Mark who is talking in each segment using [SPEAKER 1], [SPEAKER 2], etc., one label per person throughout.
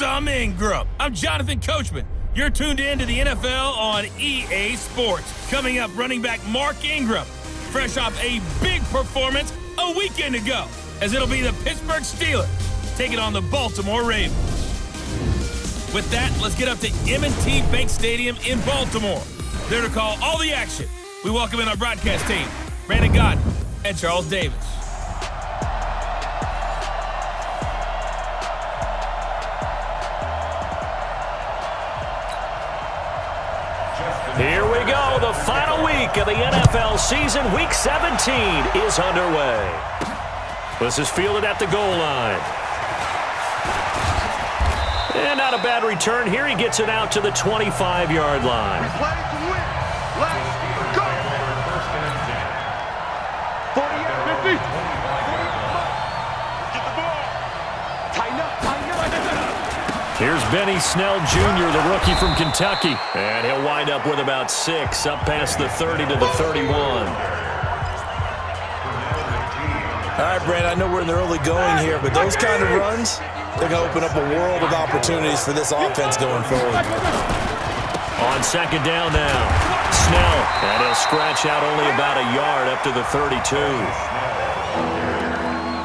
[SPEAKER 1] some Ingram. I'm Jonathan Coachman. You're tuned in to the NFL on EA Sports. Coming up, running back Mark Ingram, fresh off a big performance a weekend ago, as it'll be the Pittsburgh Steelers taking on the Baltimore Ravens. With that, let's get up to M&T Bank Stadium in Baltimore. There to call all the action, we welcome in our broadcast team, Brandon Godden and Charles Davis.
[SPEAKER 2] Here we go. The final week of the NFL season. Week 17 is underway. This is fielded at the goal line. And not a bad return here. He gets it out to the 25-yard line.
[SPEAKER 3] We play to win. Let's go. 48, 50. Get the ball. Tighten up, tighten up.
[SPEAKER 2] Here's Benny Snell Jr., the rookie from Kentucky. And he'll wind up with about 6, up past the 30 to the 31.
[SPEAKER 4] All right, Brandon, I know we're in the early going here, but those kind of runs, they're going to open up a world of opportunities for this offense going forward.
[SPEAKER 2] On second down now, Snell, and he'll scratch out only about a yard up to the 32.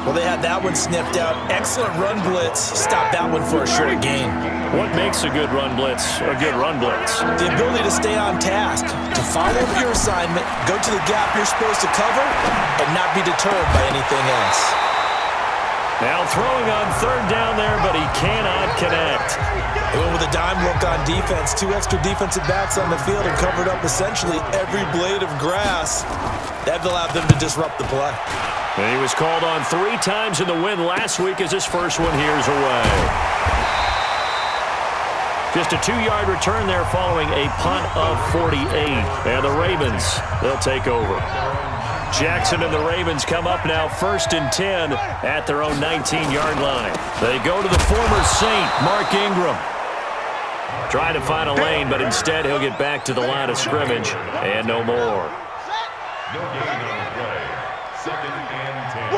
[SPEAKER 4] Well, they had that one sniffed out. Excellent run blitz. Stop that one for a short gain.
[SPEAKER 2] What makes a good run blitz a good run blitz?
[SPEAKER 4] The ability to stay on task, to follow your assignment, go to the gap you're supposed to cover, and not be deterred by anything else.
[SPEAKER 2] Now throwing on third down there, but he cannot connect.
[SPEAKER 4] They went with a dime look on defense. 2 extra defensive backs on the field and covered up essentially every blade of grass. That allowed them to disrupt the play.
[SPEAKER 2] And he was called on 3 times in the win last week as his first one here's away. Just a 2-yard return there following a punt of 48. And the Ravens, they'll take over. Jackson and the Ravens come up now 1st and 10 at their own 19-yard line. They go to the former Saint, Mark Ingram. Trying to find a lane, but instead he'll get back to the line of scrimmage and no more.
[SPEAKER 5] No gain on the play. 2nd and 10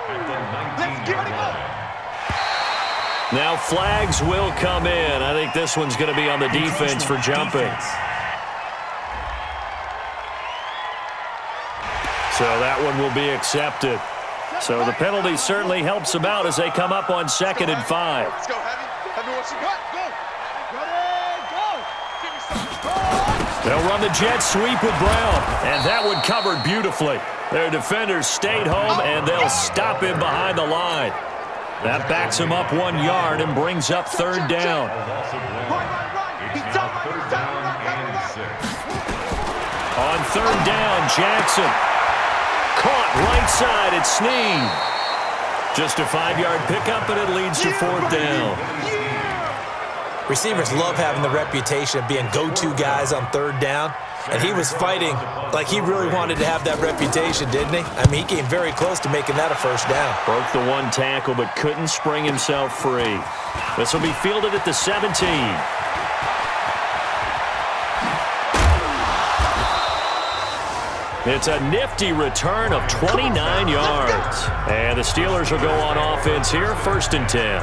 [SPEAKER 5] at the 19-yard line.
[SPEAKER 2] Now flags will come in. I think this one's going to be on the defense for jumping. So that one will be accepted. So the penalty certainly helps them out as they come up on 2nd and 5.
[SPEAKER 3] Let's go, Heavy. Heavy wants to go.
[SPEAKER 2] They'll run the jet sweep with Brown, and that one covered beautifully. Their defenders stayed home, and they'll stop him behind the line. That backs him up 1 yard and brings up 3rd down. On 3rd down, Jackson. Caught right side at Snead. Just a 5-yard pickup, and it leads to 4th down.
[SPEAKER 4] Receivers love having the reputation of being go-to guys on 3rd down. And he was fighting like he really wanted to have that reputation, didn't he? I mean, he came very close to making that a 1st down.
[SPEAKER 2] Broke the 1 tackle, but couldn't spring himself free. This will be fielded at the 17. It's a nifty return of 29 yards. And the Steelers will go on offense here, 1st and 10.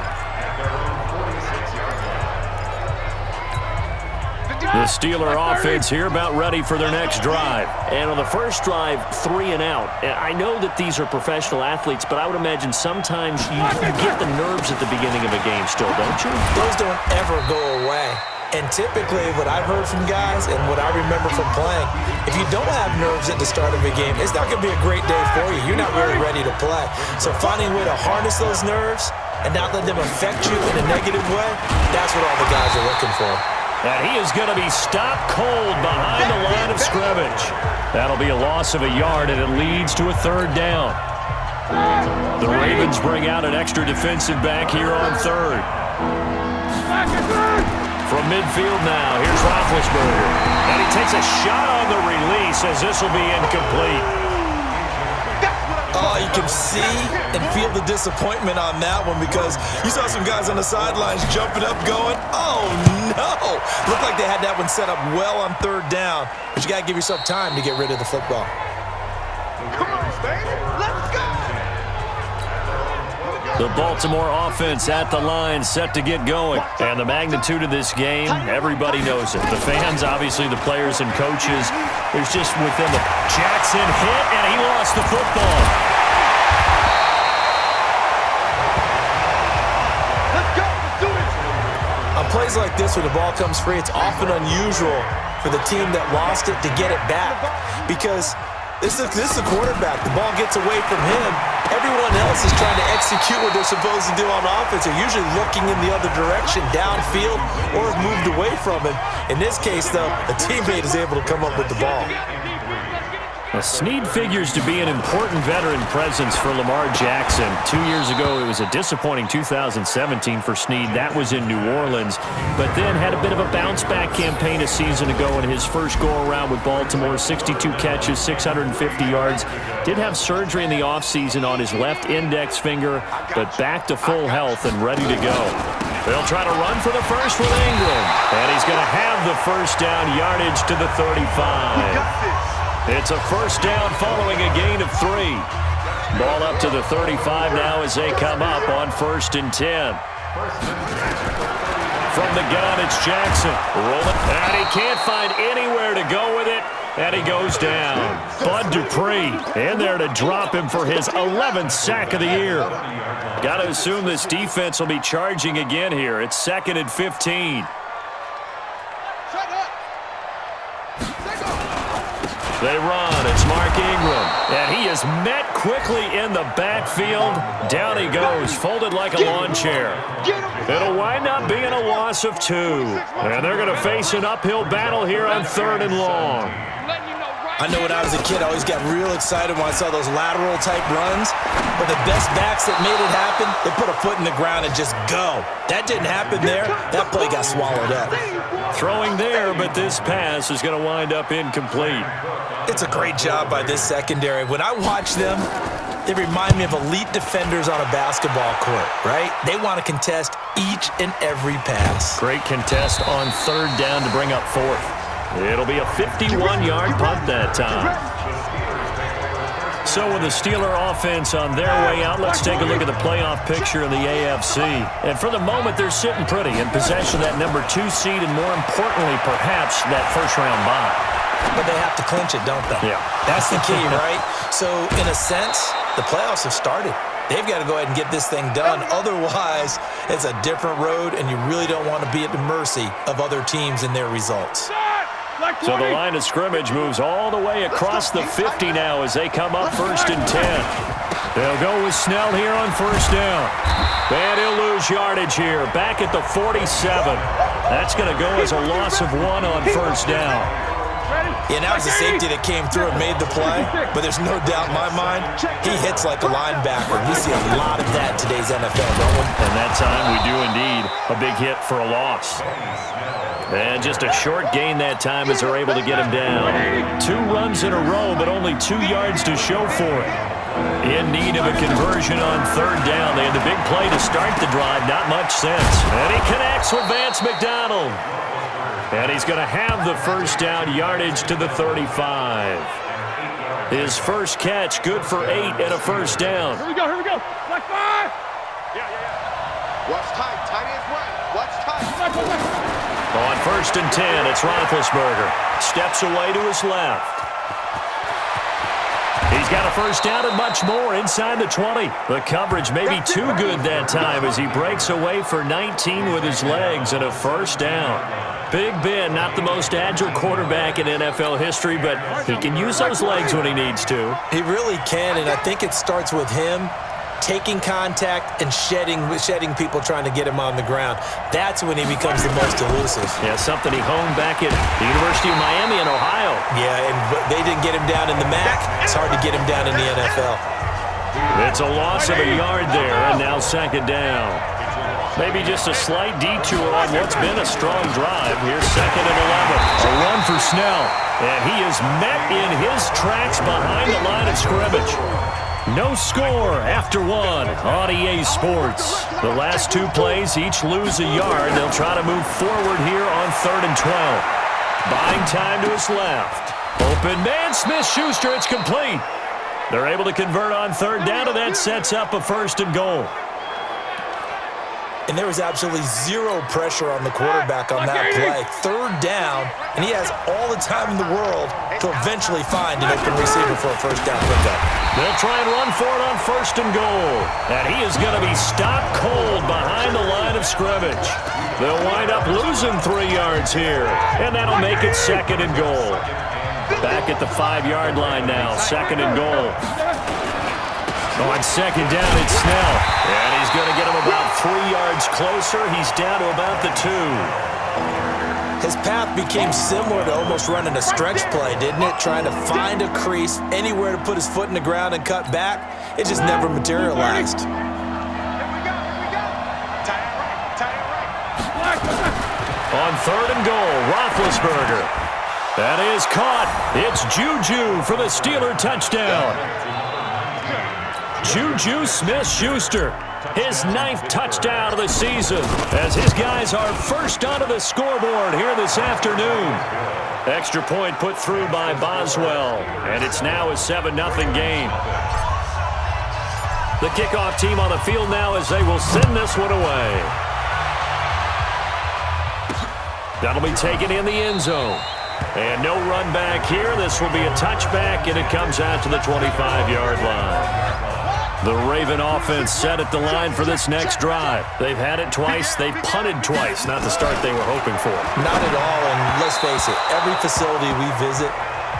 [SPEAKER 2] The Steeler offense here about ready for their next drive. And on the first drive, 3 and out. And I know that these are professional athletes, but I would imagine sometimes you get the nerves at the beginning of a game still, don't you?
[SPEAKER 4] Those don't ever go away. And typically what I've heard from guys and what I remember from playing, if you don't have nerves at the start of a game, it's not going to be a great day for you. You're not really ready to play. So finding a way to harness those nerves and not let them affect you in a negative way, that's what all the guys are looking for.
[SPEAKER 2] And he is going to be stopped cold behind the line of scrimmage. That'll be a loss of a yard, and it leads to a 3rd down. The Ravens bring out an extra defensive back here on 3rd. From midfield now, here's Roethlisberger. And he takes a shot on the release as this will be incomplete.
[SPEAKER 4] Oh, you can see and feel the disappointment on that one because you saw some guys on the sidelines jumping up going, oh, no. Looked like they had that one set up well on 3rd down, but you got to give yourself time to get rid of the football.
[SPEAKER 3] Come on, baby. Let's go.
[SPEAKER 2] The Baltimore offense at the line, set to get going. And the magnitude of this game, everybody knows it. The fans, obviously the players and coaches. There's just within the Jackson hit, and he lost the football.
[SPEAKER 3] Let's go. Let's do it.
[SPEAKER 4] On plays like this, when the ball comes free, it's often unusual for the team that lost it to get it back, because this is a quarterback. The ball gets away from him. Everyone else is trying to execute what they're supposed to do on offense. They're usually looking in the other direction, downfield, or have moved away from him. In this case, though, a teammate is able to come up with the ball.
[SPEAKER 2] Snead figures to be an important veteran presence for Lamar Jackson. 2 years ago, it was a disappointing 2017 for Snead. That was in New Orleans, but then had a bit of a bounce-back campaign a season ago in his first go-around with Baltimore. 62 catches, 650 yards. Did have surgery in the offseason on his left index finger, but back to full health and ready to go. They'll try to run for the first with Ingram, and he's going to have the first down, yardage to the 35. It's a first down following a gain of 3. Ball up to the 35 now as they come up on 1st and 10. From the gun, it's Jackson. Rolling, and he can't find anywhere to go with it, and he goes down. Bud Dupree in there to drop him for his 11th sack of the year. Got to assume this defense will be charging again here. It's 2nd and 15. They run. It's Mark Ingram. And he is met quickly in the backfield. Down he goes, folded like a lawn chair. It'll wind up being a loss of 2. And they're going to face an uphill battle here on 3rd and long.
[SPEAKER 4] I know when I was a kid, I always got real excited when I saw those lateral-type runs. But the best backs that made it happen, they put a foot in the ground and just go. That didn't happen there. That play got swallowed up.
[SPEAKER 2] Throwing there, but this pass is going to wind up incomplete.
[SPEAKER 4] It's a great job by this secondary. When I watch them, they remind me of elite defenders on a basketball court, right? They want to contest each and every pass.
[SPEAKER 2] Great contest on 3rd down to bring up 4th. It'll be a 51-yard punt that time. So with the Steeler offense on their way out, let's take a look at the playoff picture in the AFC. And for the moment, they're sitting pretty in possession of that number 2 seed and, more importantly, perhaps that first-round bye.
[SPEAKER 4] But they have to clinch it, don't they?
[SPEAKER 2] Yeah.
[SPEAKER 4] That's the key, right? So, in a sense, the playoffs have started. They've got to go ahead and get this thing done. Otherwise, it's a different road, and you really don't want to be at the mercy of other teams and their results.
[SPEAKER 2] So the line of scrimmage moves all the way across the 50 now as they come up 1st and 10. They'll go with Snell here on 1st down. And he'll lose yardage here, back at the 47. That's going to go as a loss of 1 on 1st down.
[SPEAKER 4] Yeah, now it's the safety that came through and made the play, but there's no doubt in my mind, he hits like a linebacker. We see a lot of that in today's NFL, don't we?
[SPEAKER 2] And that time we do indeed a big hit for a loss. And just a short gain that time as they're able to get him down. 2 runs in a row, but only 2 yards to show for it. In need of a conversion on 3rd down. They had the big play to start the drive, not much sense. And he connects with Vance McDonald. And he's going to have the first down, yardage to the 35. His first catch, good for 8 and a first down.
[SPEAKER 3] Here we go. Black 5. Yeah. Watch tight. Tight ends right. Watch tight.
[SPEAKER 2] On 1st and 10, it's Roethlisberger. Steps away to his left. He's got a first down and much more inside the 20. The coverage may be too good that time as he breaks away for 19 with his legs and a first down. Big Ben, not the most agile quarterback in NFL history, but he can use those legs when he needs to.
[SPEAKER 4] He really can, and I think it starts with him taking contact and shedding people trying to get him on the ground. That's when he becomes the most elusive.
[SPEAKER 2] Yeah, something he honed back at the University of Miami in Ohio.
[SPEAKER 4] Yeah, and they didn't get him down in the MAC. It's hard to get him down in the NFL.
[SPEAKER 2] It's a loss of a yard there, and now 2nd down. Maybe just a slight detour on what's been a strong drive. Here's 2nd and 11. A run for Snell, and he is met in his tracks behind the line of scrimmage. No score after 1 on EA Sports. The last 2 plays each lose a yard. They'll try to move forward here on 3rd and 12. Buying time to his left. Open man, Smith-Schuster, it's complete. They're able to convert on 3rd down, and that sets up a 1st and goal.
[SPEAKER 4] And there was absolutely zero pressure on the quarterback on that play. Third down, and he has all the time in the world to eventually find an open receiver for a first down pickup.
[SPEAKER 2] They'll try and run for it on 1st and goal. And he is going to be stopped cold behind the line of scrimmage. They'll wind up losing 3 yards here, and that'll make it 2nd and goal. Back at the 5-yard line now, 2nd and goal. On 2nd down, it's Snell. And he's going to get him about 3 yards closer. He's down to about the 2.
[SPEAKER 4] His path became similar to almost running a stretch play, didn't it? Trying to find a crease, anywhere to put his foot in the ground and cut back. It just never materialized.
[SPEAKER 3] Here we go. Tie it right.
[SPEAKER 2] On 3rd and goal, Roethlisberger. That is caught. It's Juju for the Steeler touchdown. Juju Smith-Schuster, his 9th touchdown of the season, as his guys are first onto the scoreboard here this afternoon. Extra point put through by Boswell, and it's now a 7-0 game. The kickoff team on the field now as they will send this one away. That'll be taken in the end zone. And no run back here. This will be a touchback, and it comes out to the 25-yard line. The Raven offense set at the line for this next drive. They've had it twice. They've punted twice. Not the start they were hoping for.
[SPEAKER 4] Not at all, and let's face it, every facility we visit,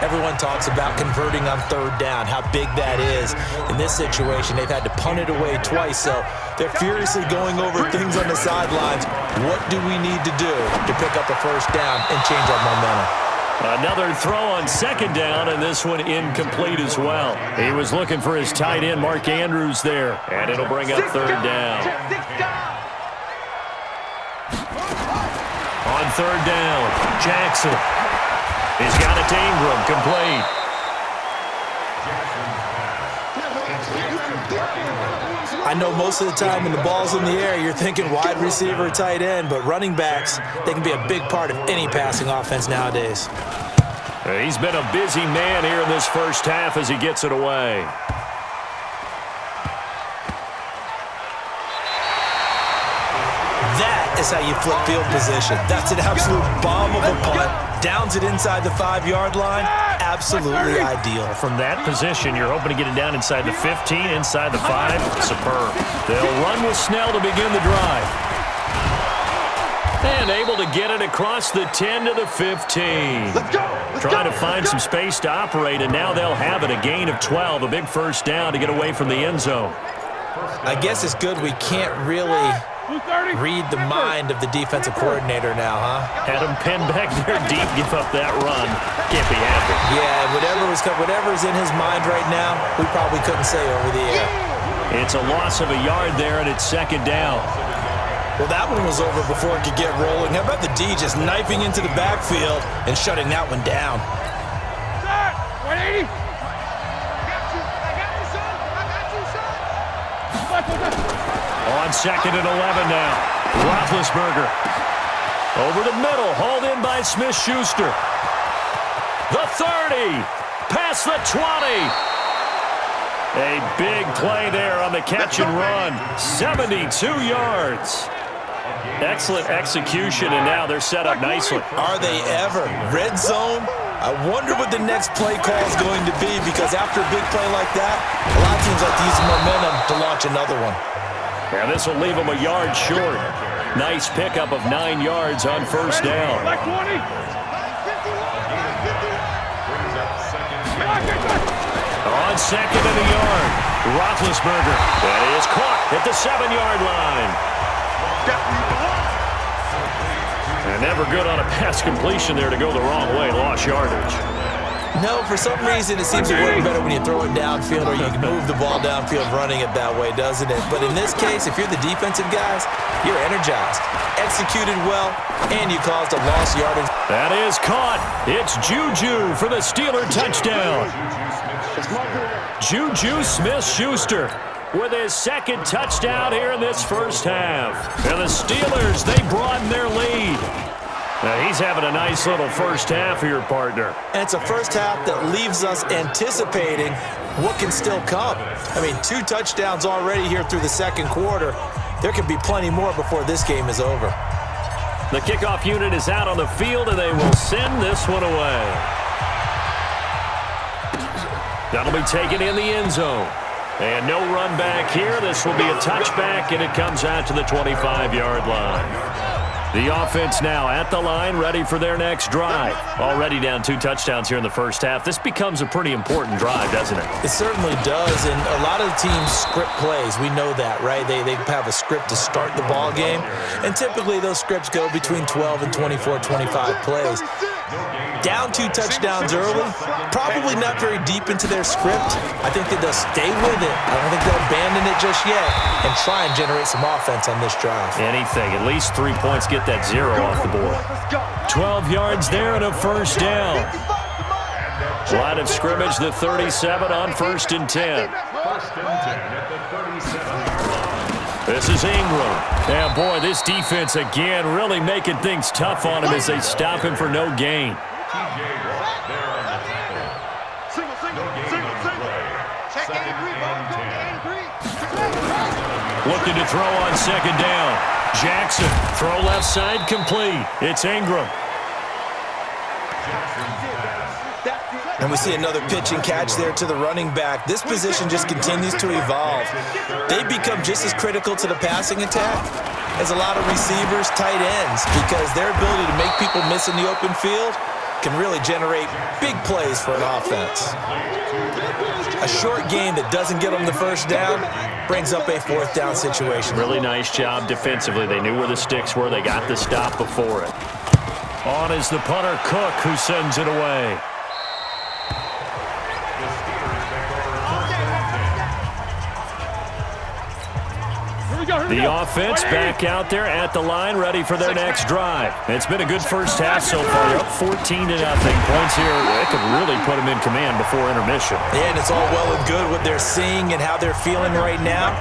[SPEAKER 4] everyone talks about converting on 3rd down, how big that is. In this situation, they've had to punt it away twice, so they're furiously going over things on the sidelines. What do we need to do to pick up a first down and change our momentum?
[SPEAKER 2] Another throw on 2nd down, and this one incomplete as well. He was looking for his tight end, Mark Andrews, there, and it'll bring up 3rd down. On 3rd down, Jackson. He's got it to Ingram, complete.
[SPEAKER 4] I know most of the time when the ball's in the air, you're thinking wide receiver, tight end, but running backs, they can be a big part of any passing offense nowadays.
[SPEAKER 2] He's been a busy man here in this first half as he gets it away.
[SPEAKER 4] That is how you flip field position. That's an absolute bomb of a punt. Downs it inside the 5-yard line. Absolutely ideal.
[SPEAKER 2] From that position, you're hoping to get it down inside the 15, inside the 5. Superb. They'll run with Snell to begin the drive. And able to get it across the 10 to the 15. Trying to find some space to operate, and now they'll have it. A gain of 12, a big first down to get away from the end zone.
[SPEAKER 4] I guess it's good we can't really read the mind of the defensive coordinator now, huh?
[SPEAKER 2] Had him pinned back there deep, give up that run. Can't be happy.
[SPEAKER 4] Yeah, whatever's in his mind right now, we probably couldn't say over the air.
[SPEAKER 2] It's a loss of a yard there, and it's 2nd down.
[SPEAKER 4] Well, that one was over before it could get rolling. How about the D just knifing into the backfield and shutting that one down?
[SPEAKER 3] 180.
[SPEAKER 2] On 2nd and 11 now. Roethlisberger. Over the middle, hauled in by Smith-Schuster. The 30. Past the 20. A big play there on the catch and run. 72 yards. Excellent execution, and now they're set up nicely.
[SPEAKER 4] Are they ever? Red zone? I wonder what the next play call is going to be, because after a big play like that, a lot of teams like to use the momentum to launch another one.
[SPEAKER 2] And this will leave them a yard short. Nice pickup of 9 yards on first down. On 2nd and a yard, Roethlisberger. That is caught at the 7-yard line. And never good on a pass completion there to go the wrong way. Lost yardage.
[SPEAKER 4] No, for some reason it seems to work better when you throw it downfield or you can move the ball downfield running it that way, doesn't it? But in this case, if you're the defensive guys, you're energized, executed well, and you caused a lost yardage.
[SPEAKER 2] That is caught. It's Juju for the Steeler touchdown. Juju Smith-Schuster with his 2nd touchdown here in this first half. And the Steelers, they broaden their lead. Now he's having a nice little first half here, partner.
[SPEAKER 4] And it's a first half that leaves us anticipating what can still come. I mean, 2 touchdowns already here through the 2nd quarter. There could be plenty more before this game is over.
[SPEAKER 2] The kickoff unit is out on the field, and they will send this one away. That'll be taken in the end zone. And no run back here. This will be a touchback, and it comes out to the 25-yard line. The offense now at the line, ready for their next drive. Already down 2 touchdowns here in the first half. This becomes a pretty important drive, doesn't it?
[SPEAKER 4] It certainly does, and a lot of the teams script plays. We know that, right? They have a script to start the ball game, and typically those scripts go between 12 and 24, 25 plays. Down 2 touchdowns early, probably not very deep into their script. I think that they'll stay with it. I don't think they'll abandon it just yet and try and generate some offense on this drive.
[SPEAKER 2] Anything. At least 3 points, get that 0 off the board. 12 yards there and a first down. Line of scrimmage, the 37 on 1st and 10. This is Ingram. And boy, this defense again really making things tough on him as they stop him for no gain. Looking to throw on 2nd down. Jackson, throw left side, complete. It's Ingram.
[SPEAKER 4] And we see another pitch and catch there to the running back. This position just continues to evolve. They become just as critical to the passing attack as a lot of receivers, tight ends, because their ability to make people miss in the open field can really generate big plays for an offense. A short game that doesn't get them the first down brings up a 4th down situation.
[SPEAKER 2] Really nice job defensively. They knew where the sticks were. They got the stop before it. On is the punter, Cook, who sends it away. The offense back out there at the line, ready for their next drive. It's been a good first half so far. They're up 14-0. Points here, they could really put them in command before intermission.
[SPEAKER 4] Yeah, and it's all well and good what they're seeing and how they're feeling right now.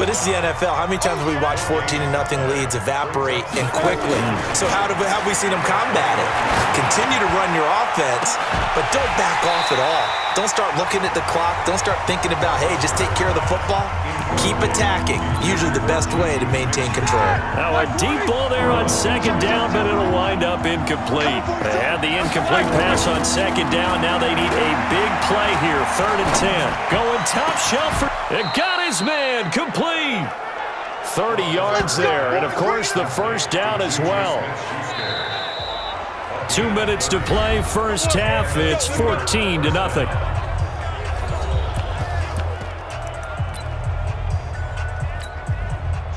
[SPEAKER 4] But it's the NFL. How many times have we watched 14-0 leads evaporate and quickly? So how have we seen them combat it? Continue to run your offense, but don't back off at all. Don't start looking at the clock. Don't start thinking about, hey, just take care of the football. Keep attacking. Usually the best way to maintain control.
[SPEAKER 2] Now a deep ball there on 2nd down, but it'll wind up incomplete. They had the incomplete pass on 2nd down. Now they need a big play here. 3rd and 10. Going top shelf. It got his man. Complete. 30 yards there. And, of course, the first down as well. 2 minutes to play. First half. It's 14-0.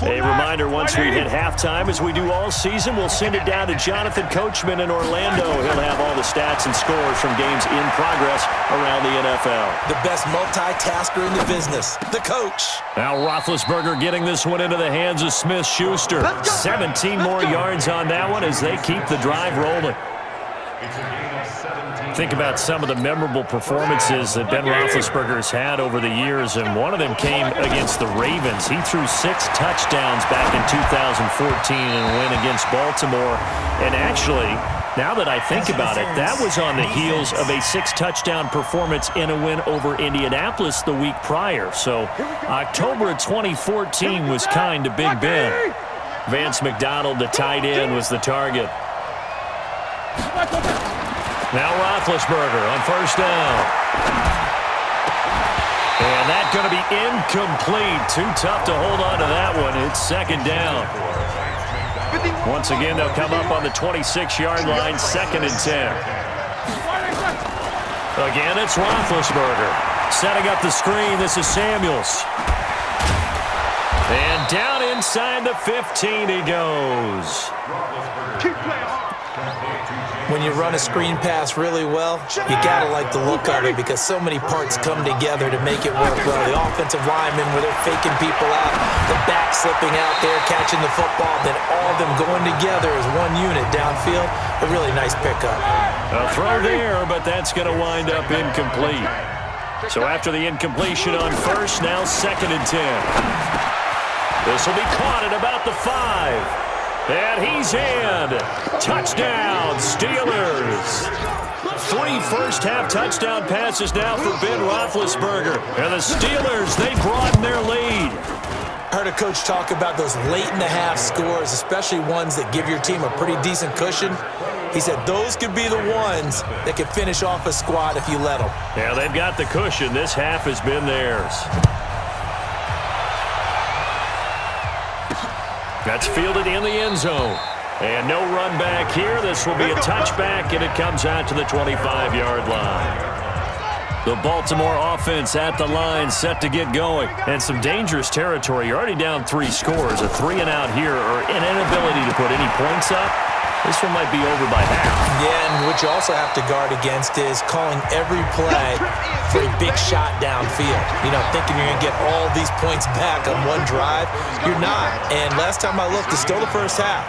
[SPEAKER 2] A reminder, once we hit halftime, as we do all season, we'll send it down to Jonathan Coachman in Orlando. He'll have all the stats and scores from games in progress around the NFL.
[SPEAKER 4] The best multitasker in the business, the coach.
[SPEAKER 2] Now Roethlisberger getting this one into the hands of Smith-Schuster. 17 more yards on that one as they keep the drive rolling. Think about some of the memorable performances that Ben Roethlisberger has had over the years, and one of them came against the Ravens. He threw 6 touchdowns back in 2014 in a win against Baltimore. And actually, now that I think about it, that was on the heels of a 6-touchdown performance in a win over Indianapolis the week prior. So October of 2014 was kind of Big Ben. Vance McDonald, the tight end, was the target. Now Roethlisberger on 1st down. And that's going to be incomplete. Too tough to hold on to that one. It's 2nd down. Once again, they'll come up on the 26-yard line, 2nd and 10. Again, it's Roethlisberger. Setting up the screen, this is Samuels. And down inside the 15 he goes.
[SPEAKER 4] When you run a screen pass really well, you gotta like the look of it because so many parts come together to make it work well. The offensive linemen, where they're faking people out, the back slipping out there, catching the football, then all of them going together as one unit downfield. A really nice pickup.
[SPEAKER 2] A throw there, but that's going to wind up incomplete. So after the incompletion on 1st, now 2nd and 10. This will be caught at about the 5. And he's in. Touchdown, Steelers. 3 first-half touchdown passes now for Ben Roethlisberger. And the Steelers, they broaden their lead.
[SPEAKER 4] I heard a coach talk about those late-in-the-half scores, especially ones that give your team a pretty decent cushion. He said those could be the ones that could finish off a squad if you let them.
[SPEAKER 2] Yeah, they've got the cushion. This half has been theirs. That's fielded in the end zone. And no run back here. This will be a touchback, and it comes out to the 25-yard line. The Baltimore offense at the line, set to get going. And some dangerous territory. You're already down 3 scores. A 3-and-out here, or an inability to put any points up. This one might be over by half.
[SPEAKER 4] Yeah, and what you also have to guard against is calling every play for a big shot downfield. You know, thinking you're going to get all these points back on one drive. You're not. And last time I looked, it's still the first half.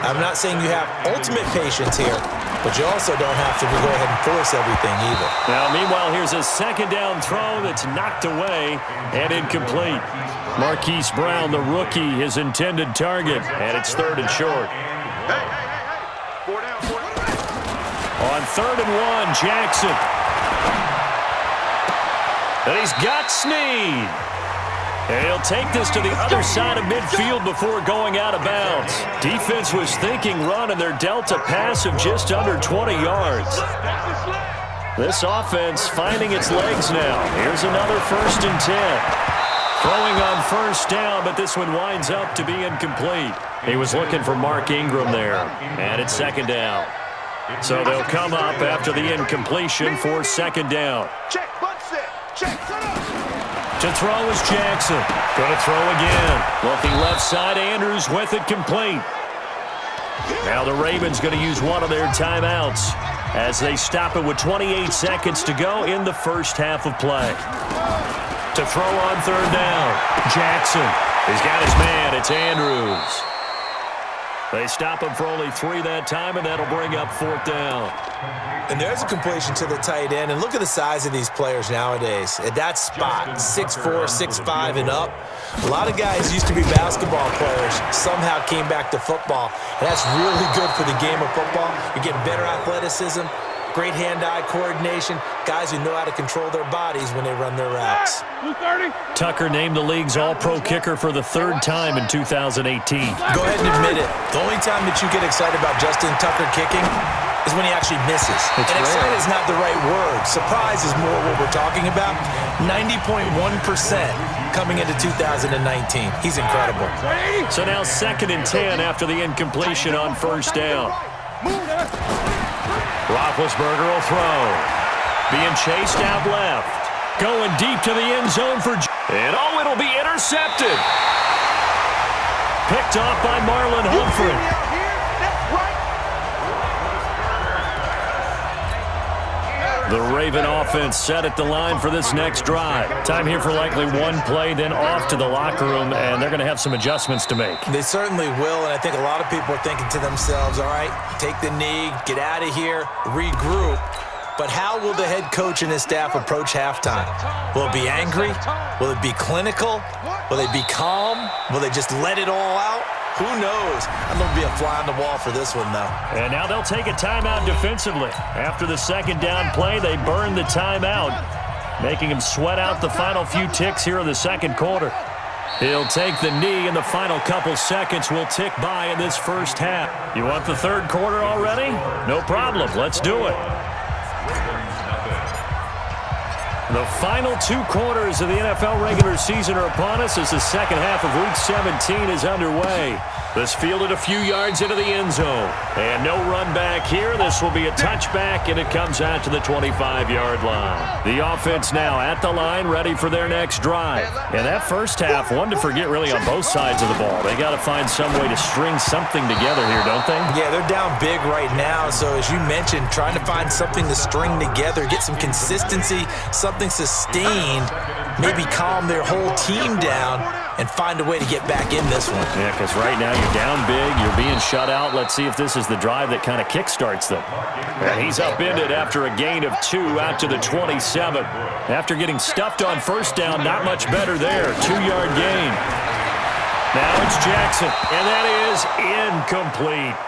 [SPEAKER 4] I'm not saying you have ultimate patience here, but you also don't have to go ahead and force everything either.
[SPEAKER 2] Now, meanwhile, here's a second down throw that's knocked away and incomplete. Marquise Brown, the rookie, his intended target, and it's 3rd and short. On 3rd and 1, Jackson. And he's got Snead. And he'll take this to the other side of midfield before going out of bounds. Defense was thinking run, and they're dealt a pass of just under 20 yards. This offense finding its legs now. Here's another 1st and 10. Throwing on 1st down, but this one winds up to be incomplete. He was looking for Mark Ingram there, and it's 2nd down. So they'll come up after the incompletion for 2nd down.
[SPEAKER 3] Check, butt set. Check, set up.
[SPEAKER 2] To throw is Jackson. Going to throw again. Looking left side, Andrews with it complete. Now the Ravens going to use one of their timeouts as they stop it with 28 seconds to go in the first half of play. To throw on 3rd down, Jackson. He's got his man. It's Andrews. They stop him for only 3 that time, and that'll bring up 4th down.
[SPEAKER 4] And there's a completion to the tight end. And look at the size of these players nowadays. At that spot, 6'4", 6'5", and up. A lot of guys used to be basketball players, somehow came back to football. And that's really good for the game of football. You're getting better athleticism, great hand-eye coordination, guys who know how to control their bodies when they run their routes.
[SPEAKER 2] Tucker named the league's all-pro kicker for the 3rd time in 2018.
[SPEAKER 4] Go ahead and admit it. The only time that you get excited about Justin Tucker kicking is when he actually misses. And excited is not the right word. Surprise is more what we're talking about. 90.1% coming into 2019. He's incredible.
[SPEAKER 2] So now 2nd and 10 after the incompletion on 1st down. Roethlisberger will throw. Being chased out left. Going deep to the end zone for... And oh, it'll be intercepted. Picked off by Marlon Humphrey. The Raven offense set at the line for this next drive. Time here for likely one play, then off to the locker room, and they're going to have some adjustments to make.
[SPEAKER 4] They certainly will, and I think a lot of people are thinking to themselves, all right, take the knee, get out of here, regroup. But how will the head coach and his staff approach halftime? Will it be angry? Will it be clinical? Will they be calm? Will they just let it all out? Who knows? I'm going to be a fly on the wall for this one, though.
[SPEAKER 2] And now they'll take a timeout defensively. After the 2nd down play, they burn the timeout, making him sweat out the final few ticks here in the 2nd quarter. He'll take the knee, and the final couple seconds will tick by in this first half. You want the 3rd quarter already? No problem. Let's do it. The final 2 quarters of the NFL regular season are upon us as the 2nd half of Week 17 is underway. This fielded a few yards into the end zone. And no run back here. This will be a touchback, and it comes out to the 25-yard line. The offense now at the line, ready for their next drive. And that first half, one to forget really on both sides of the ball. They got to find some way to string something together here, don't they?
[SPEAKER 4] Yeah, they're down big right now. So as you mentioned, trying to find something to string together, get some consistency, something sustained, maybe calm their whole team down and find a way to get back in this one.
[SPEAKER 2] Yeah, because right now you're down big, you're being shut out. Let's see if this is the drive that kind of kickstarts them. And he's upended after a gain of 2 out to the 27. After getting stuffed on 1st down, not much better there. 2-yard gain. Now it's Jackson, and that is incomplete.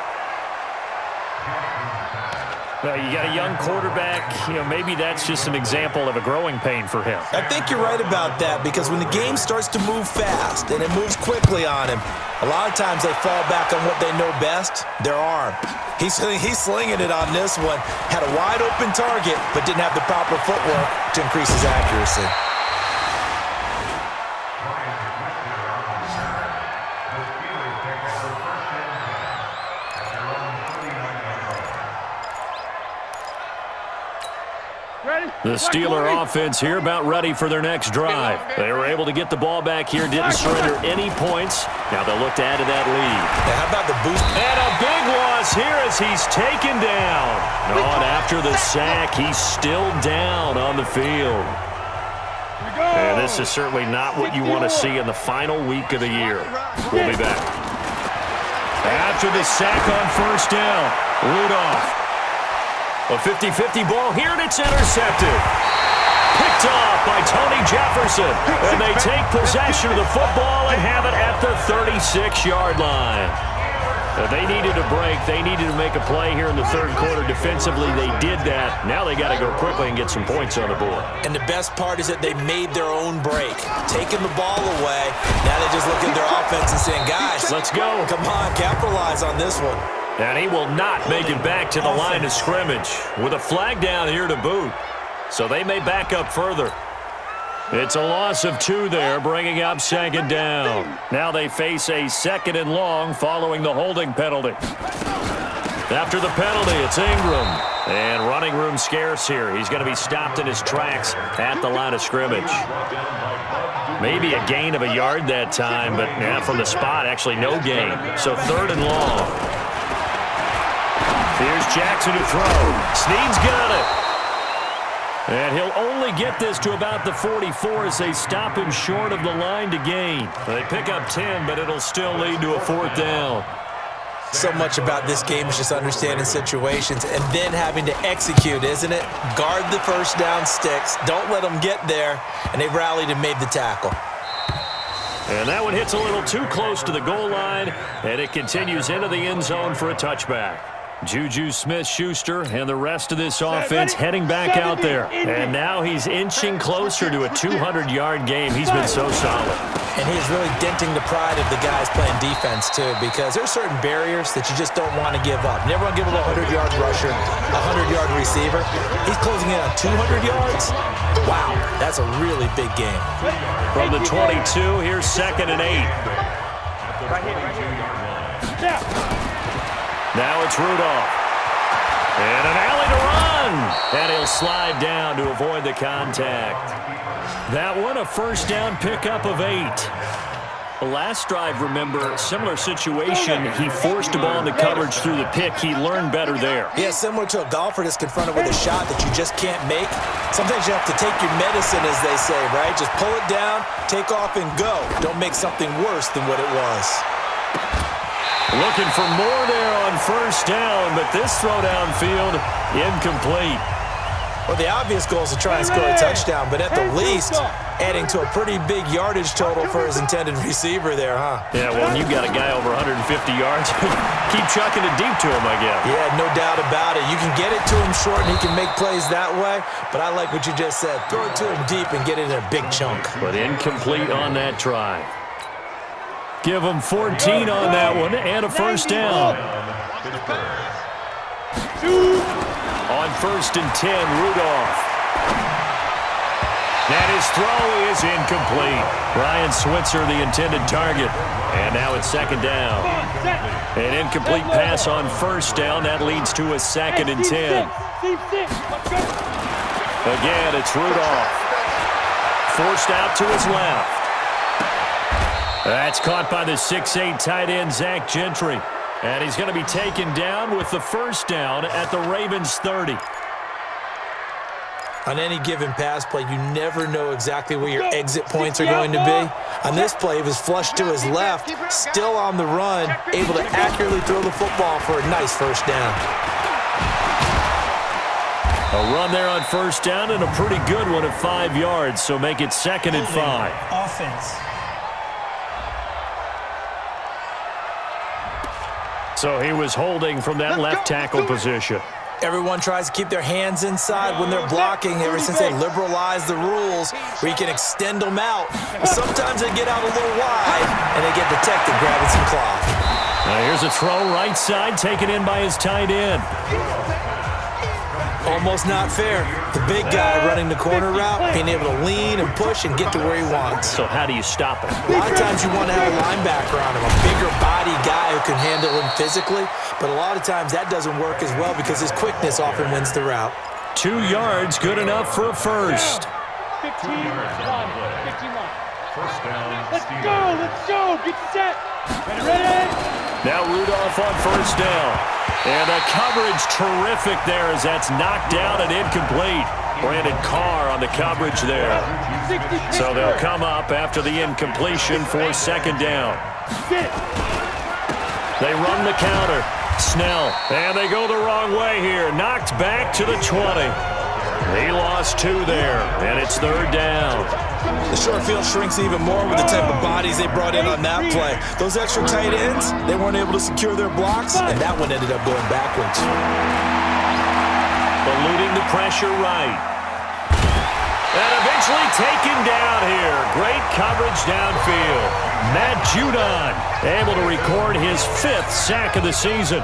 [SPEAKER 2] You got a young quarterback. Maybe that's just an example of a growing pain for him.
[SPEAKER 4] I think you're right about that, because when the game starts to move fast and it moves quickly on him, a lot of times they fall back on what they know best, their arm. He's slinging it on this one. Had a wide open target, but didn't have the proper footwork to increase his accuracy.
[SPEAKER 2] The Steeler offense here about ready for their next drive. They were able to get the ball back here, didn't surrender any points. Now they'll look to add to that lead.
[SPEAKER 4] How about the boost?
[SPEAKER 2] And a big loss here as he's taken down. And after the sack, he's still down on the field. And this is certainly not what you want to see in the final week of the year. We'll be back. After the sack on first down, Rudolph. A 50-50 ball here, and it's intercepted. Picked off by Tony Jefferson. And they take possession of the football and have it at the 36-yard line. They needed a break. They needed to make a play here in the third quarter. Defensively, they did that. Now they got to go quickly and get some points on the board.
[SPEAKER 4] And the best part is that they made their own break. Taking the ball away. Now they just look at their offense and saying, guys,
[SPEAKER 2] let's go.
[SPEAKER 4] Come on, capitalize on this one.
[SPEAKER 2] And he will not make it back to the line of scrimmage with a flag down here to boot. So they may back up further. It's a loss of 2 there, bringing up second down. Now they face a second and long following the holding penalty. After the penalty, it's Ingram. And running room scarce here. He's going to be stopped in his tracks at the line of scrimmage. Maybe a gain of a yard that time, but from the spot, actually no gain. So third and long. Here's Jackson to throw. Snead's got it. And he'll only get this to about the 44 as they stop him short of the line to gain. They pick up 10, but it'll still lead to a fourth down.
[SPEAKER 4] So much about this game is just understanding situations and then having to execute, isn't it? Guard the first down sticks. Don't let them get there. And they rallied and made the tackle.
[SPEAKER 2] And that one hits a little too close to the goal line, and it continues into the end zone for a touchback. Juju Smith-Schuster and the rest of this offense heading back out there. And now he's inching closer to a 200-yard game. He's been so solid.
[SPEAKER 4] And he's really denting the pride of the guys playing defense, too, because there's certain barriers that you just don't want to give up. Never want to give up a 100-yard rusher, a 100-yard receiver. He's closing in on 200 yards. Wow, that's a really big game.
[SPEAKER 2] From the 22, here's second and 8.
[SPEAKER 3] Right here. Yeah.
[SPEAKER 2] Now it's Rudolph. And an alley to run. And he'll slide down to avoid the contact. That one, a first down pickup of 8. The last drive, remember, similar situation. He forced the ball into coverage through the pick. He learned better there.
[SPEAKER 4] Yeah, similar to a golfer that's confronted with a shot that you just can't make. Sometimes you have to take your medicine, as they say, right? Just pull it down, take off, and go. Don't make something worse than what it was.
[SPEAKER 2] Looking for more there on first down, but this throw downfield, incomplete.
[SPEAKER 4] Well, the obvious goal is to try and score a touchdown, but at the least, adding to a pretty big yardage total for his intended receiver there, huh?
[SPEAKER 2] Yeah, well, when you've got a guy over 150 yards, keep chucking it deep to him, I guess.
[SPEAKER 4] Yeah, no doubt about it. You can get it to him short, and he can make plays that way, but I like what you just said. Throw it to him deep and get it in a big chunk.
[SPEAKER 2] But incomplete on that try. Give him 14 on that one and a first down. On first and 10, Rudolph. And his throw is incomplete. Ryan Switzer, the intended target. And now it's second down. An incomplete pass on first down. That leads to a second and 10. Again, it's Rudolph. Forced out to his left. That's caught by the 6'8" tight end, Zach Gentry. And he's going to be taken down with the first down at the Ravens' 30.
[SPEAKER 4] On any given pass play, you never know exactly where your exit points are going to be. On this play, he was flushed to his left, still on the run, able to accurately throw the football for a nice first down.
[SPEAKER 2] A run there on first down and a pretty good one at 5 yards, so make it second and 5.
[SPEAKER 6] Offense.
[SPEAKER 2] So he was holding from that left tackle position.
[SPEAKER 4] Everyone tries to keep their hands inside when they're blocking ever since they liberalized the rules where you can extend them out. But sometimes they get out a little wide, and they get detected grabbing some cloth.
[SPEAKER 2] Now here's a throw right side, taken in by his tight end.
[SPEAKER 4] Almost not fair. The big guy running the corner route, being able to lean and push and get to where he wants.
[SPEAKER 2] So how do you stop him?
[SPEAKER 4] A lot of times you want to have a linebacker on him, a bigger body guy who can handle him physically, but a lot of times that doesn't work as well because his quickness often wins the route.
[SPEAKER 2] 2 yards, good enough for a first.
[SPEAKER 6] 15 1.
[SPEAKER 5] First down,
[SPEAKER 6] Let's
[SPEAKER 5] Steelers.
[SPEAKER 6] go, let's go, get set. Ready?
[SPEAKER 2] Now Rudolph on first down. And the coverage terrific there as that's knocked down and incomplete. Brandon Carr on the coverage there. So they'll come up after the incompletion for second down. They run the counter. Snell. And they go the wrong way here. Knocked back to the 20. He lost 2 there. And it's third down.
[SPEAKER 4] The short field shrinks even more with the type of bodies they brought in on that play. Those extra tight ends, they weren't able to secure their blocks, and that one ended up going backwards.
[SPEAKER 2] Eluding the pressure right. And eventually taken down here. Great coverage downfield. Matt Judon able to record his 5th sack of the season.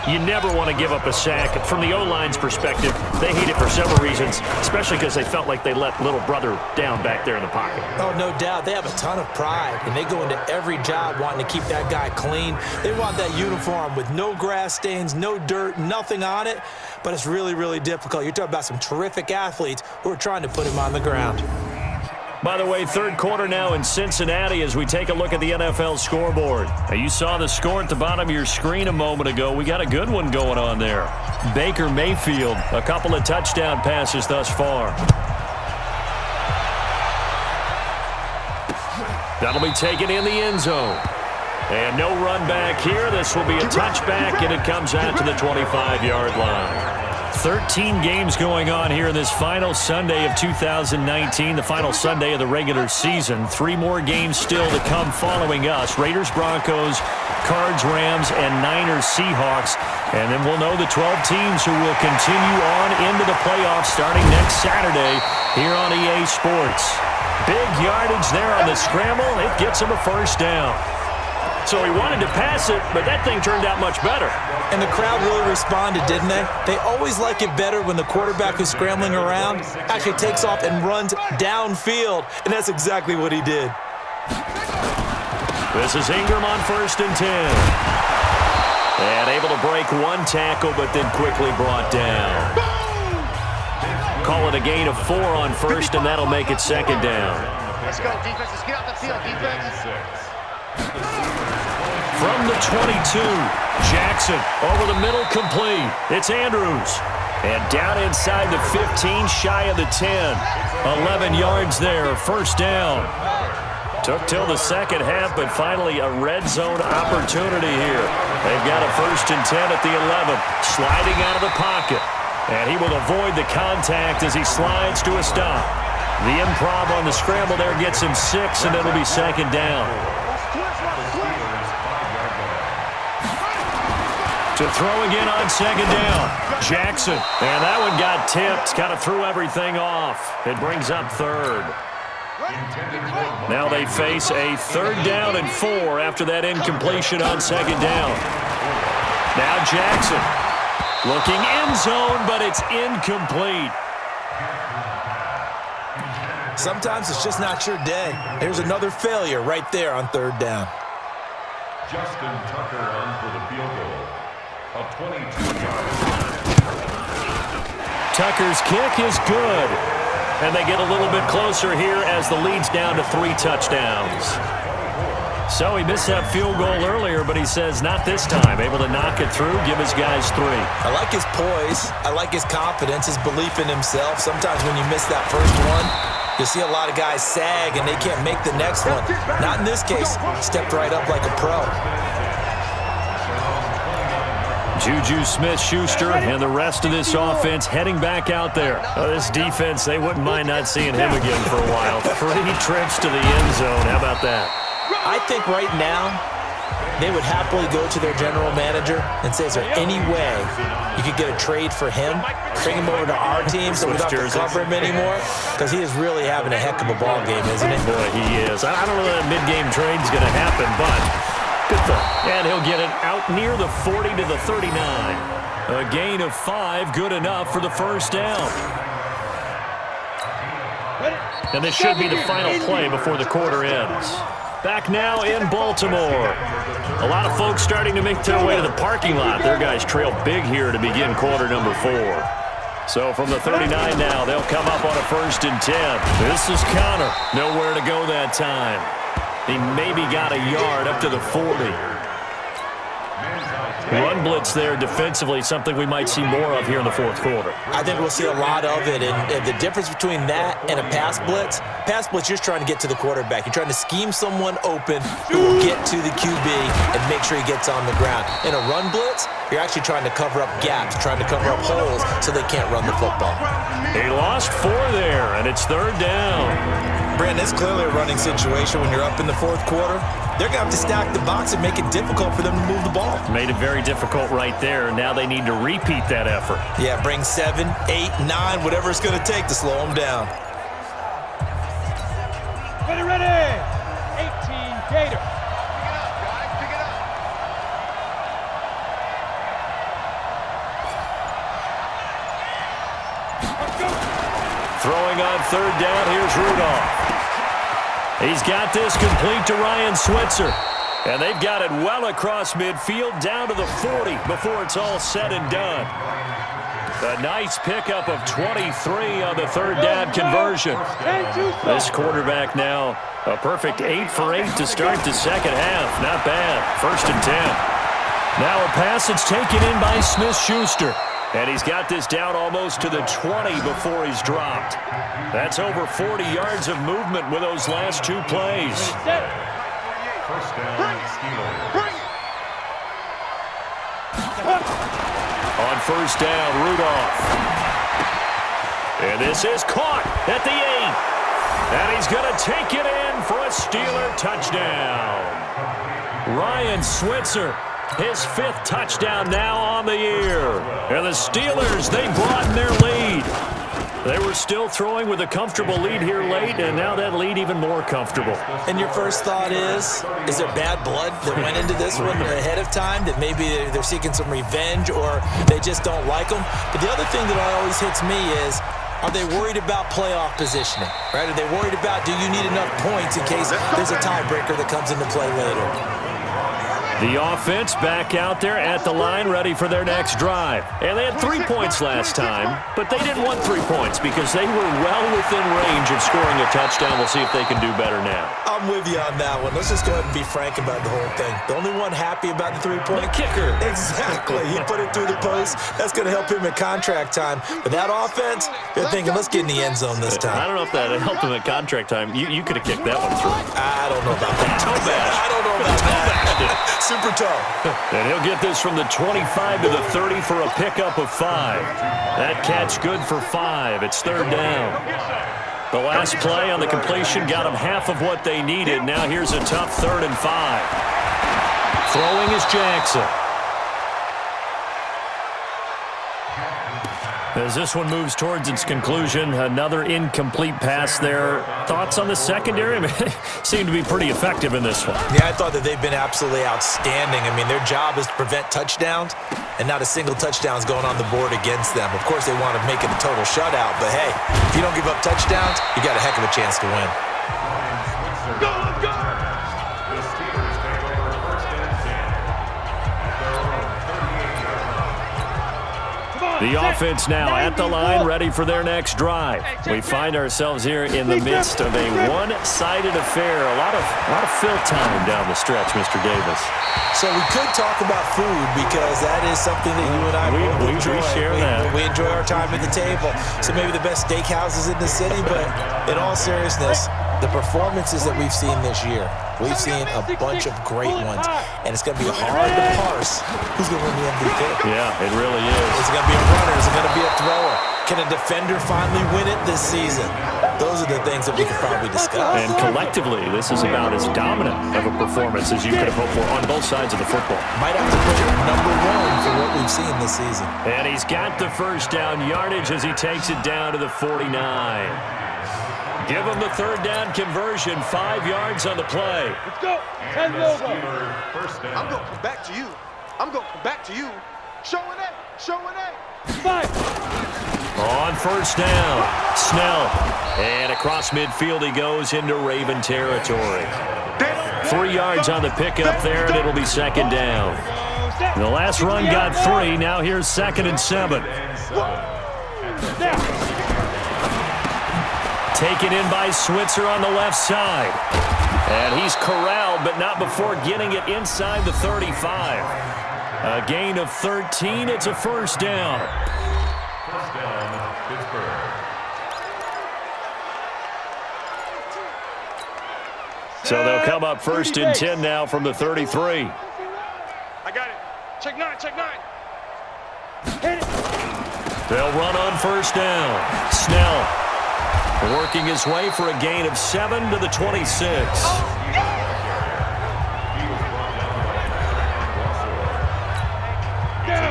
[SPEAKER 2] You never want to give up a sack. From the O-line's perspective, they hate it for several reasons, especially because they felt like they let little brother down back there in the pocket.
[SPEAKER 4] Oh, no doubt. They have a ton of pride, and they go into every job wanting to keep that guy clean. They want that uniform with no grass stains, no dirt, nothing on it, but it's really, really difficult. You're talking about some terrific athletes who are trying to put him on the ground.
[SPEAKER 2] By the way, third quarter now in Cincinnati as we take a look at the NFL scoreboard. Now, you saw the score at the bottom of your screen a moment ago. We got a good one going on there. Baker Mayfield, a couple of touchdown passes thus far. That'll be taken in the end zone. And no run back here. This will be a touchback, and it comes out to the 25-yard line. 13 games going on here in this final Sunday of 2019, the final Sunday of the regular season. 3 more games still to come following us. Raiders, Broncos, Cards, Rams, and Niners, Seahawks. And then we'll know the 12 teams who will continue on into the playoffs starting next Saturday here on EA Sports. Big yardage there on the scramble. It gets him a first down. So he wanted to pass it, but that thing turned out much better.
[SPEAKER 4] And the crowd really responded, didn't they? They always like it better when the quarterback who's scrambling around actually takes off and runs downfield, and that's exactly what he did.
[SPEAKER 2] This is Ingram on 1st and 10. And able to break 1 tackle, but then quickly brought down. Call it a gain of 4 on 1st, and that'll make it 2nd down.
[SPEAKER 3] Let's go, defense. Let's get out the field, defense.
[SPEAKER 2] From the 22, Jackson over the middle, complete. It's Andrews. And down inside the 15, shy of the 10. 11 yards there, first down. Took till the second half, but finally a red zone opportunity here. They've got a 1st and 10 at the 11. Sliding out of the pocket. And he will avoid the contact as he slides to a stop. The improv on the scramble there gets him 6, and it'll be 2nd down. To throw again on 2nd down. Jackson. And that one got tipped. Kind of threw everything off. It brings up 3rd. Now they face a 3rd down and 4 after that incompletion on 2nd down. Now Jackson. Looking end zone, but it's incomplete.
[SPEAKER 4] Sometimes it's just not your day. There's another failure right there on 3rd down.
[SPEAKER 5] Justin Tucker on for the field goal. A 22-yard.
[SPEAKER 2] Tucker's kick is good. And they get a little bit closer here as the lead's down to 3 touchdowns. So he missed that field goal earlier, but he says not this time. Able to knock it through, give his guys 3.
[SPEAKER 4] I like his poise. I like his confidence, his belief in himself. Sometimes when you miss that first one, you'll see a lot of guys sag and they can't make the next one. Not in this case. Stepped right up like a pro.
[SPEAKER 2] Juju Smith-Schuster and the rest of this offense heading back out there. This defense, they wouldn't mind not seeing him again for a while. 3 trips to the end zone. How about that?
[SPEAKER 4] I think right now they would happily go to their general manager and say, is there any way you could get a trade for him, bring him over to our team so we don't have to cover him anymore, because he is really having a heck of a ball game, isn't he?
[SPEAKER 2] Boy, he is. I don't know that mid-game trade's going to happen, but good thing. And he'll get it out near the 40 to the 39. A gain of 5, good enough for the first down. And this should be the final play before the quarter ends. Back now in Baltimore. A lot of folks starting to make their way to the parking lot. Their guys trail big here to begin quarter number 4. So from the 39 now, they'll come up on a 1st and 10. This is Connor. Nowhere to go that time. He maybe got a yard up to the 40. Run blitz there defensively, something we might see more of here in the 4th quarter.
[SPEAKER 4] I think we'll see a lot of it, and the difference between that and a pass blitz, you're trying to get to the quarterback. You're trying to scheme someone open who will get to the QB and make sure he gets on the ground. In a run blitz, you're actually trying to cover up gaps, trying to cover up holes so they can't run the football.
[SPEAKER 2] He lost 4 there, and it's 3rd down.
[SPEAKER 4] Brandon, it's clearly a running situation when you're up in the 4th quarter. They're going to have to stack the box and make it difficult for them to move the ball.
[SPEAKER 2] Made it very difficult right there. Now they need to repeat that effort.
[SPEAKER 4] Yeah, bring 7, 8, 9, whatever it's going to take to slow them down.
[SPEAKER 6] Ready. 18, Gator.
[SPEAKER 3] Pick it up.
[SPEAKER 6] Let's go.
[SPEAKER 2] Throwing on 3rd down, here's Rudolph. He's got this complete to Ryan Switzer. And they've got it well across midfield, down to the 40 before it's all said and done. A nice pickup of 23 on the 3rd down conversion. This quarterback now a perfect 8 for 8 to start the 2nd half. Not bad. 1st and 10. Now a pass that's taken in by Smith-Schuster. And he's got this down almost to the 20 before he's dropped. That's over 40 yards of movement with those last 2 plays.
[SPEAKER 5] First down, Steelers.
[SPEAKER 2] On 1st down, Rudolph. And this is caught at the 8. And he's going to take it in for a Steeler touchdown. Ryan Switzer, his 5th touchdown now on the year. And the Steelers, they broaden their lead. They were still throwing with a comfortable lead here late, and now that lead even more comfortable.
[SPEAKER 4] And your first thought is there bad blood that went into this one ahead of time, that maybe they're seeking some revenge or they just don't like them? But the other thing that always hits me is, are they worried about playoff positioning? Right? Are they worried about, do you need enough points in case there's a tiebreaker that comes into play later?
[SPEAKER 2] The offense back out there at the line, ready for their next drive. And they had 3 points last time, but they didn't want 3 points because they were well within range of scoring a touchdown. We'll see if they can do better now.
[SPEAKER 4] I'm with you on that one. Let's just go ahead and be frank about the whole thing. The only one happy about the 3-point
[SPEAKER 2] kicker.
[SPEAKER 4] Exactly. He put it through the post. That's going to help him at contract time. But that offense, they're thinking, let's get in the end zone this time.
[SPEAKER 2] I don't know if that helped him at contract time. You could have kicked that one through.
[SPEAKER 4] I don't know about that.
[SPEAKER 2] Toe bash.
[SPEAKER 4] I don't know about that. Super toe.
[SPEAKER 2] And he'll get this from the 25 to the 30 for a pickup of 5. That catch good for 5. It's 3rd down. The last play on the completion got them half of what they needed. Now here's a tough 3rd and 5. Throwing is Jackson. As this one moves towards its conclusion, another incomplete pass there. Thoughts on the secondary? I mean, they seem to be pretty effective in this one.
[SPEAKER 4] Yeah, I thought that they've been absolutely outstanding. I mean, their job is to prevent touchdowns, and not a single touchdown is going on the board against them. Of course, they want to make it a total shutout, but hey, if you don't give up touchdowns, you got a heck of a chance to win.
[SPEAKER 3] Go, let's go!
[SPEAKER 5] The Steelers take over 1st and 10. At their own 38-yard line.
[SPEAKER 2] The offense now at the line, ready for their next drive. We find ourselves here in the midst of a one-sided affair. A lot of fill time down the stretch, Mr. Davis.
[SPEAKER 4] So we could talk about food because that is something that you and I
[SPEAKER 2] we
[SPEAKER 4] enjoy.
[SPEAKER 2] share that.
[SPEAKER 4] We enjoy our time at the table. So maybe the best steakhouses in the city, but in all seriousness, the performances that we've seen this year, we've seen a bunch of great ones, and it's going to be hard to parse who's going to win the MVP.
[SPEAKER 2] Yeah, it really is.
[SPEAKER 4] Is it going to be a runner? Is it going to be a thrower? Can a defender finally win it this season? Those are the things that we could probably discuss.
[SPEAKER 2] And collectively, this is about as dominant of a performance as you could have hoped for on both sides of the football.
[SPEAKER 4] Might have to put it number 1 for what we've seen this season.
[SPEAKER 2] And he's got the first down yardage as he takes it down to the 49. Give him the third down conversion, 5 yards on the play.
[SPEAKER 6] Let's go. 10 Lobo.
[SPEAKER 3] I'm going to come back to you. I'm going to come back to you. Showing it. Showing it.
[SPEAKER 6] 5.
[SPEAKER 2] On first down, Snell. And across midfield he goes into Raven territory. 3 yards on the pickup there, and it'll be second down. The last run got 3. Now here's 2nd and 7. Taken in by Switzer on the left side. And he's corralled, but not before getting it inside the 35. A gain of 13. It's a first down.
[SPEAKER 5] First down, Pittsburgh.
[SPEAKER 2] So they'll come up 1st and 10 now from the 33.
[SPEAKER 6] I got it. Check 9, check 9. Hit it.
[SPEAKER 2] They'll run on first down. Snell working his way for a gain of 7 to the 26.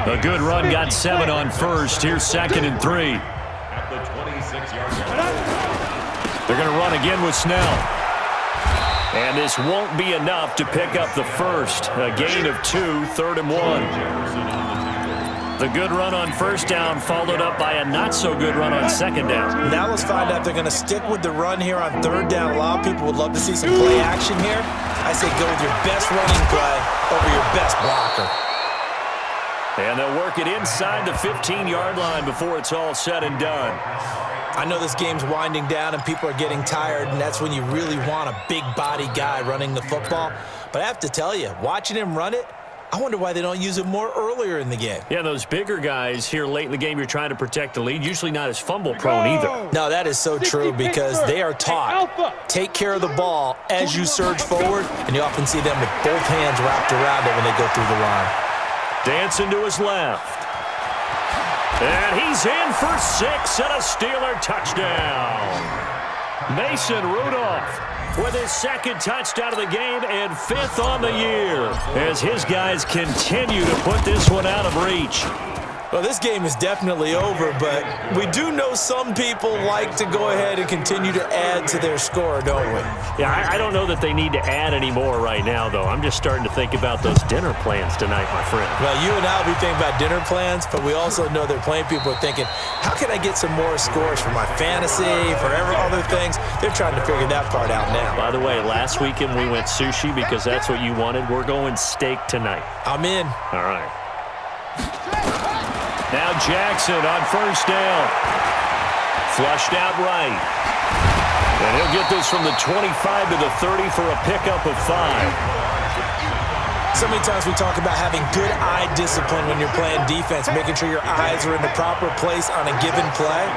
[SPEAKER 2] A good run got 7 on first. Here's 2nd and 3.
[SPEAKER 5] At the 26-yard line.
[SPEAKER 2] They're going to run again with Snell. And this won't be enough to pick up the first. A gain of 2, 3rd and 1. The good run on first down followed up by a not-so-good run on second down.
[SPEAKER 4] Now let's find out if they're going to stick with the run here on third down. A lot of people would love to see some play action here. I say go with your best running play over your best blocker.
[SPEAKER 2] And they'll work it inside the 15-yard line before it's all said and done.
[SPEAKER 4] I know this game's winding down and people are getting tired, and that's when you really want a big body guy running the football. But I have to tell you, watching him run it, I wonder why they don't use it more earlier in the game.
[SPEAKER 2] Yeah, those bigger guys here late in the game, you're trying to protect the lead, usually not as fumble-prone either.
[SPEAKER 4] No, that is so true because they are taught, take care of the ball as you surge forward, and you often see them with both hands wrapped around it when they go through the line.
[SPEAKER 2] Dancing to his left. And he's in for 6 and a Steeler touchdown. Mason Rudolph with his 2nd touchdown of the game and 5th on the year as his guys continue to put this one out of reach.
[SPEAKER 4] Well, this game is definitely over, but we do know some people like to go ahead and continue to add to their score, don't we?
[SPEAKER 2] Yeah, I don't know that they need to add any more right now, though. I'm just starting to think about those dinner plans tonight, my friend.
[SPEAKER 4] Well, you and I will be thinking about dinner plans, but we also know there are plenty of people thinking, how can I get some more scores for my fantasy, for other things? They're trying to figure that part out now.
[SPEAKER 2] By the way, last weekend we went sushi because that's what you wanted. We're going steak tonight.
[SPEAKER 4] I'm in.
[SPEAKER 2] All right. Now Jackson on first down. Flushed out right. And he'll get this from the 25 to the 30 for a pickup of 5.
[SPEAKER 4] So many times we talk about having good eye discipline when you're playing defense, making sure your eyes are in the proper place on a given play.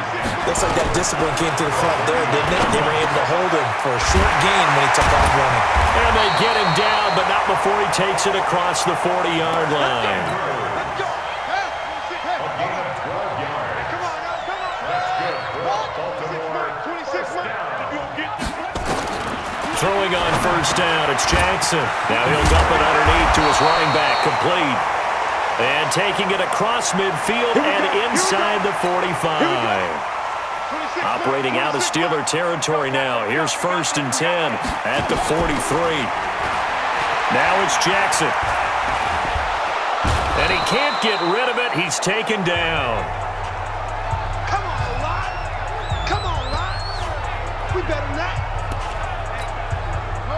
[SPEAKER 4] Looks like that discipline came to the front there, didn't it? They were able to hold him for a short gain when he took off running.
[SPEAKER 2] And they get him down, but not before he takes it across the 40-yard line. Throwing on first down, it's Jackson. Now he'll dump it underneath to his running back, complete. And taking it across midfield and inside the 45. Operating out of Steeler territory now. Here's 1st and 10 at the 43. Now it's Jackson. And he can't get rid of it. He's taken down.
[SPEAKER 3] Come on, Lott. Come on, Lott. We better not.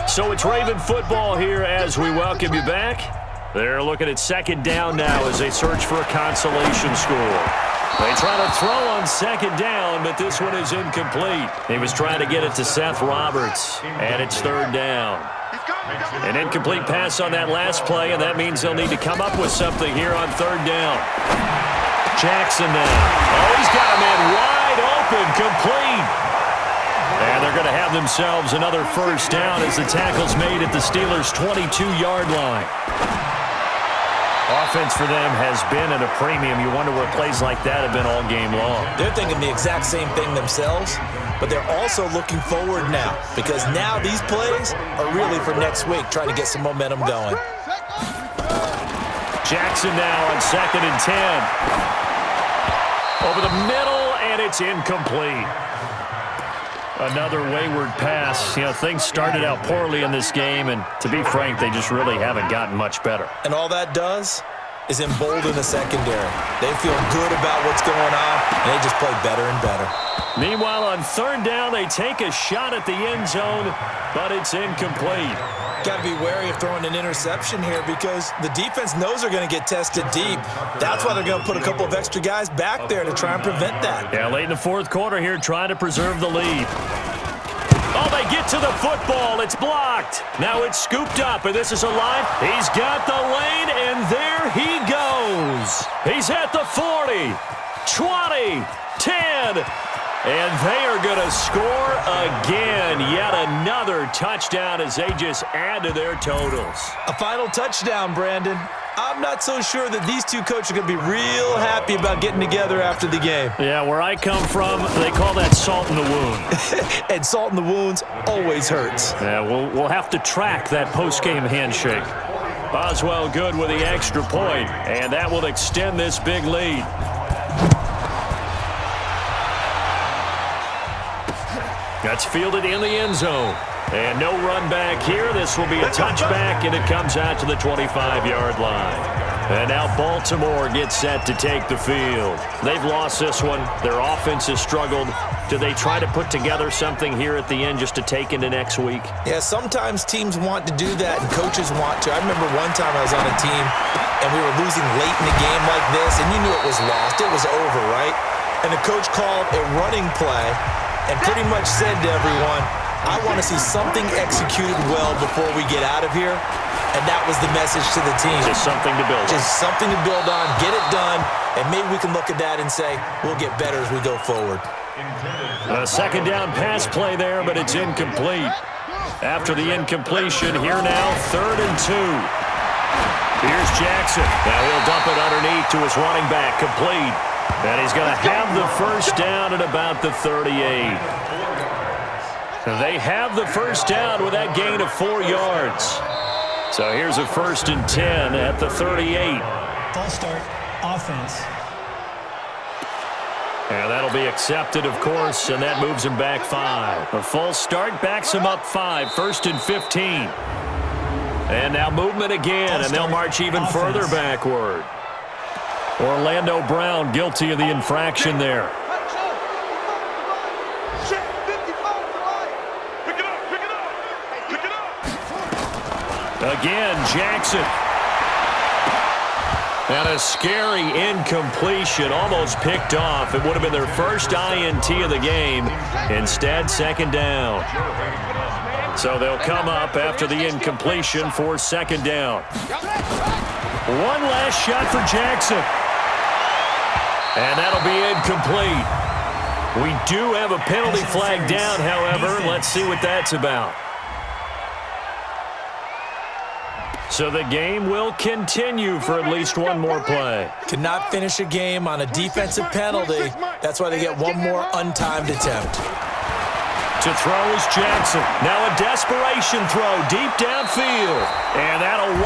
[SPEAKER 2] So it's Raven football here as we welcome you back. They're looking at 2nd down now as they search for a consolation score. They try to throw on 2nd down, but this one is incomplete. He was trying to get it to Seth Roberts, and it's 3rd down. An incomplete pass on that last play, and that means they'll need to come up with something here on 3rd down. Jackson now. Oh, he's got a man wide open, complete. And they're going to have themselves another 1st down as the tackle's made at the Steelers' 22-yard line. Offense for them has been at a premium. You wonder where plays like that have been all game long.
[SPEAKER 4] They're thinking the exact same thing themselves, but they're also looking forward now because now these plays are really for next week, trying to get some momentum going.
[SPEAKER 2] Jackson now on 2nd and 10. Over the middle, and it's incomplete. Another wayward pass. You know, things started out poorly in this game, and to be frank, they just really haven't gotten much better.
[SPEAKER 4] And all that does is embolden the secondary. They feel good about what's going on, and they just play better and better.
[SPEAKER 2] Meanwhile, on 3rd down, they take a shot at the end zone, but it's incomplete.
[SPEAKER 4] Got to be wary of throwing an interception here because the defense knows they're going to get tested deep. That's why they're going to put a couple of extra guys back there to try and prevent that.
[SPEAKER 2] Yeah, late in the 4th quarter here, trying to preserve the lead. Oh, they get to the football. It's blocked. Now it's scooped up, and this is a line. He's got the lane, and there he goes. He's at the 40, 20, 10. And they are going to score again. Yet another touchdown as they just add to their totals.
[SPEAKER 4] A final touchdown, Brandon. I'm not so sure that these two coaches are going to be real happy about getting together after the game.
[SPEAKER 2] Yeah, where I come from, they call that salt in the wound.
[SPEAKER 4] And salt in the wounds always hurts.
[SPEAKER 2] Yeah, we'll have to track that post-game handshake. Boswell good with the extra point, and that will extend this big lead. That's fielded in the end zone. And no run back here. This will be a touchback, and it comes out to the 25-yard line. And now Baltimore gets set to take the field. They've lost this one. Their offense has struggled. Do they try to put together something here at the end just to take into next week?
[SPEAKER 4] Yeah, sometimes teams want to do that, and coaches want to. I remember one time I was on a team, and we were losing late in the game like this, and you knew it was lost. It was over, right? And the coach called a running play and pretty much said to everyone, I want to see something executed well before we get out of here. And that was the message to the team.
[SPEAKER 2] Just something to build on.
[SPEAKER 4] Just something to build on, get it done, and maybe we can look at that and say, we'll get better as we go forward.
[SPEAKER 2] A 2nd down pass play there, but it's incomplete. After the incompletion, here now, 3rd and 2. Here's Jackson. Now he'll dump it underneath to his running back, complete. And he's going to have the first down at about the 38. They have the first down with that gain of 4 yards. So here's a 1st and 10 at the 38.
[SPEAKER 7] False start, offense.
[SPEAKER 2] And that'll be accepted, of course, and that moves him back 5. A false start backs him up 5, 1st and 15. And now movement again, and they'll march even further backward. Orlando Brown guilty of the infraction there. Again, Jackson. And a scary incompletion, almost picked off. It would have been their first INT of the game. Instead, 2nd down. So they'll come up after the incompletion for 2nd down. One last shot for Jackson. And that'll be incomplete. We do have a penalty flag down, however. Let's see what that's about. So the game will continue for at least one more play.
[SPEAKER 4] Cannot finish a game on a defensive penalty. That's why they get one more untimed attempt.
[SPEAKER 2] To throw is Jackson. Now a desperation throw deep downfield. And that'll